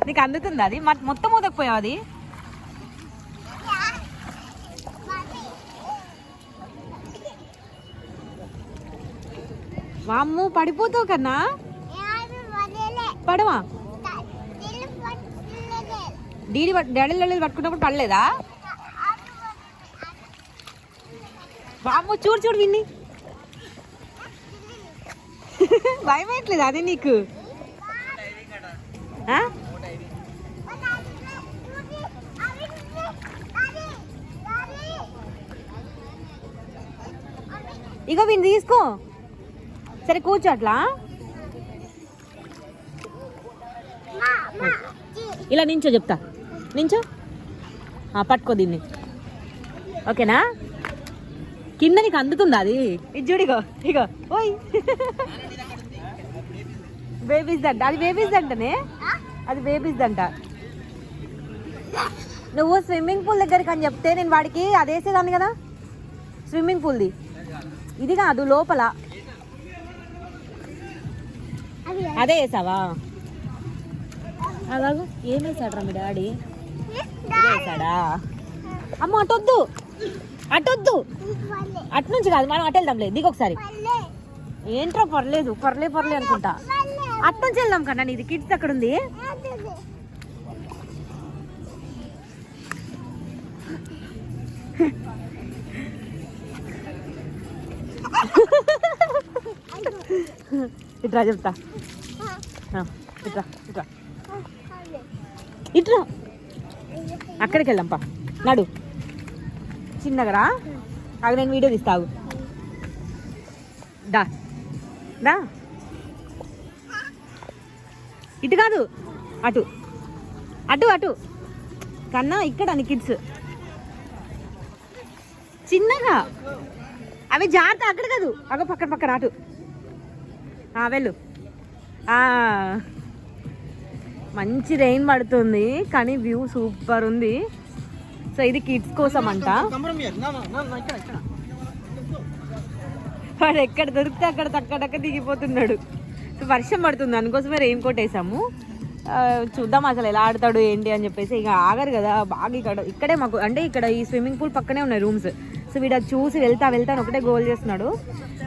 నీకు అందుతుంది అది మొత్తం ఊదకపోయావు అది. వామ్ము పడిపోతావు కన్నా. పడవా డాడీ పట్టుకున్నప్పుడు పడలేదా? వామ్ము చూడు చూడు విన్ని. భయమేట్లేదు అది నీకు? ఇగో విని తీసుకో. సరే కూర్చో అట్లా. ఇలా నించో చెప్తా. నించో పట్టుకో దీన్ని. ఓకేనా? కింద నీకు అందుతుందా అది? ఇది చూడిగో ఇగో. ఓయ్ బేబీస్ దంట. అది బేబీస్ దంటనే. అది బేబీస్ దంట. నువ్వు స్విమ్మింగ్ పూల్ దగ్గరికి అని చెప్తే నేను వాడికి అది వేసేదాన్ని కదా, స్విమ్మింగ్ పూల్ది. ఇది కాదు లోపల అదే వేసావా? అలాగూ ఏం వేసాడు రా మీ డాడీ? వేసాడా? అమ్మ అటొద్దు అటొద్దు, అటు నుంచి కాదు, మనం అటు వెళ్దాంలే. దిగు ఒకసారి. ఏంట్రా పర్లేదు పర్లే అనుకుంటా. అటు నుంచి వెళ్దాం కన్నా. నీది కిడ్స్ అక్కడ ఉంది. ఇట్రా చెప్తా. ఇట్రా ఇట్రా ఇట్రా. అక్కడికి వెళ్దాం పా. నడు చిన్నగా. అక్కడ నేను వీడియో తీస్తావు. దా దా. ఇటు కాదు, అటు అటు అటు కన్నా. ఇక్కడ నీ కిడ్స్ చిన్నగా. అవి జాగ్రత్త. అక్కడ కాదు, అగో పక్కన అటు వెళ్ళు. మంచి రెయిన్ పడుతుంది కానీ వ్యూ సూపర్ ఉంది. సో ఇది కిడ్స్ కోసం అంట. వాడు ఎక్కడ దొరికితే అక్కడ టక్క దిగిపోతున్నాడు. సో వర్షం పడుతుంది, అందుకోసమే రెయిన్ కోట్ వేసాము. చూద్దాం అసలు ఎలా ఆడతాడు ఏంటి అని చెప్పేసి. ఇక ఆగరు కదా బాగా. ఇక్కడే మాకు అంటే ఇక్కడ ఈ స్విమ్మింగ్ పూల్ పక్కనే ఉన్నాయి రూమ్స్. సో వీడు అది చూసి వెళ్తాను ఒకటే గోల్ చేస్తున్నాడు.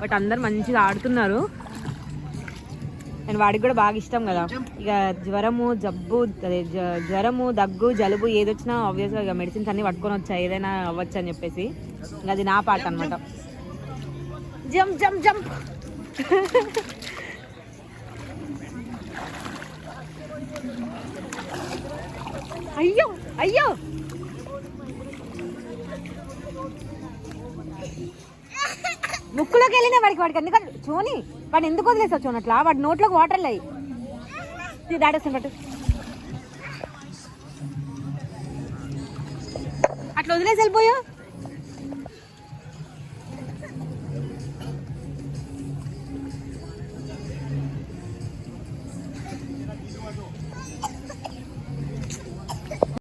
బట్ అందరు మంచిగా ఆడుతున్నారు. అండ్ వాడికి కూడా బాగా ఇష్టం కదా. ఇక జ్వరము దగ్గు జలుబు ఏదొచ్చినా ఆబ్వియస్గా ఇక మెడిసిన్స్ అన్ని పట్టుకొని వచ్చాయి, ఏదైనా అవ్వచ్చు అని చెప్పేసి. ఇంకా అది నా పాట అనమాట. Jump jump jump. అయ్యో అయ్యో. ముక్కులోకి వెళ్ళినా వాడికి ఎందుకంటే చూని వాడు ఎందుకు వదిలేసావు చూనట్లా. వాడి నోట్లోకి వాటర్ లేయి. దాడేస్తాను పట్టు. అట్లా వదిలేసి వెళ్ళిపోయా.